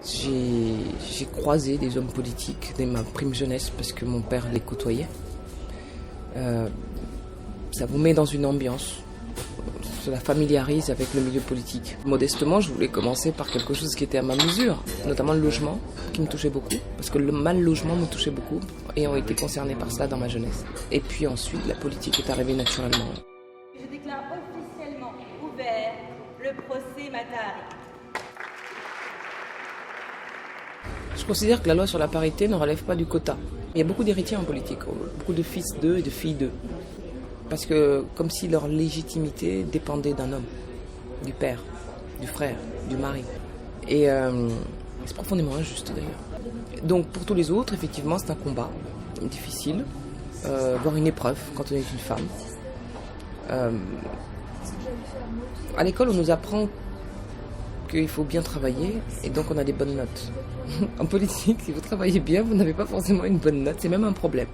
J'ai croisé des hommes politiques dès ma prime jeunesse parce que mon père les côtoyait. Ça vous met dans une ambiance, cela familiarise avec le milieu politique. Modestement, je voulais commencer par quelque chose qui était à ma mesure, notamment le logement, qui me touchait beaucoup, parce que le mal logement me touchait beaucoup, ayant été concerné par cela dans ma jeunesse. Et puis ensuite, la politique est arrivée naturellement. Je déclare officiellement ouvert le procès Matahari. Je considère que la loi sur la parité ne relève pas du quota. Il y a beaucoup d'héritiers en politique, beaucoup de fils d'eux et de filles d'eux. Parce que comme si leur légitimité dépendait d'un homme, du père, du frère, du mari. Et c'est profondément injuste d'ailleurs. Donc pour tous les autres, effectivement, c'est un combat difficile, voire une épreuve quand on est une femme. À l'école, on nous apprend qu'il faut bien travailler et donc on a des bonnes notes. En politique, si vous travaillez bien, vous n'avez pas forcément une bonne note, c'est même un problème.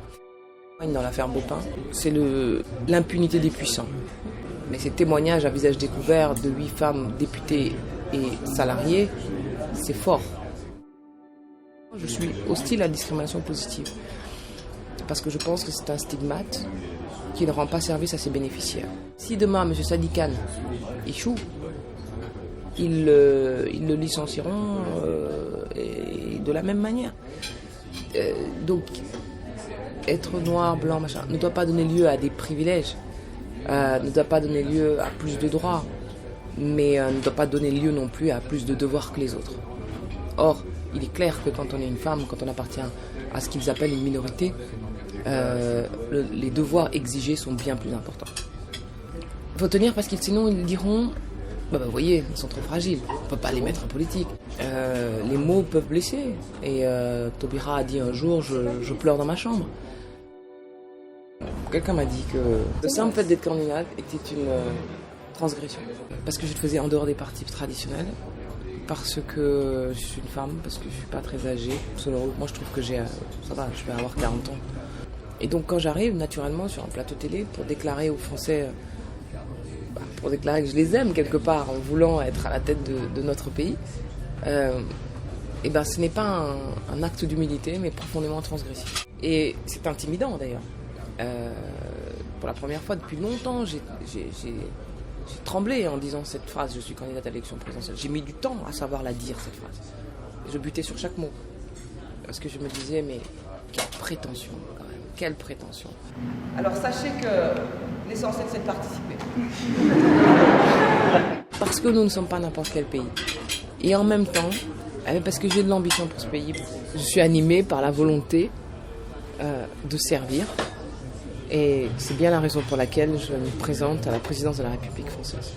Dans l'affaire Baupin, c'est l'impunité des puissants. Mais ces témoignages à visage découvert de 8 femmes députées et salariées, c'est fort. Je suis hostile à la discrimination positive parce que je pense que c'est un stigmate qui ne rend pas service à ses bénéficiaires. Si demain M. Sadi Khan échoue, ils le licencieront et de la même manière. Donc, être noir, blanc, machin, ne doit pas donner lieu à des privilèges, ne doit pas donner lieu à plus de droits, mais ne doit pas donner lieu non plus à plus de devoirs que les autres. Or, il est clair que quand on est une femme, quand on appartient à ce qu'ils appellent une minorité, les devoirs exigés sont bien plus importants. Il faut tenir parce que sinon ils diront vous voyez, ils sont trop fragiles, on ne peut pas les mettre en politique. Les mots peuvent blesser. Et Taubira a dit un jour je pleure dans ma chambre. Quelqu'un m'a dit que le simple fait d'être candidate était une transgression. Parce que je le faisais en dehors des partis traditionnels, parce que je suis une femme, parce que je ne suis pas très âgée. Moi je trouve que ça va, je vais avoir 40 ans. Et donc quand j'arrive naturellement sur un plateau télé pour déclarer aux Français, pour déclarer que je les aime quelque part en voulant être à la tête de notre pays, ce n'est pas un acte d'humilité mais profondément transgressif. Et c'est intimidant d'ailleurs. Pour la première fois depuis longtemps, j'ai tremblé en disant cette phrase, je suis candidate à l'élection présidentielle. J'ai mis du temps à savoir la dire cette phrase. Je butais sur chaque mot. Parce que je me disais, mais quelle prétention quand même, quelle prétention. Alors sachez que l'essentiel c'est de participer. Parce que nous ne sommes pas n'importe quel pays. Et en même temps, parce que j'ai de l'ambition pour ce pays, je suis animée par la volonté de servir. Et c'est bien la raison pour laquelle je me présente à la présidence de la République française.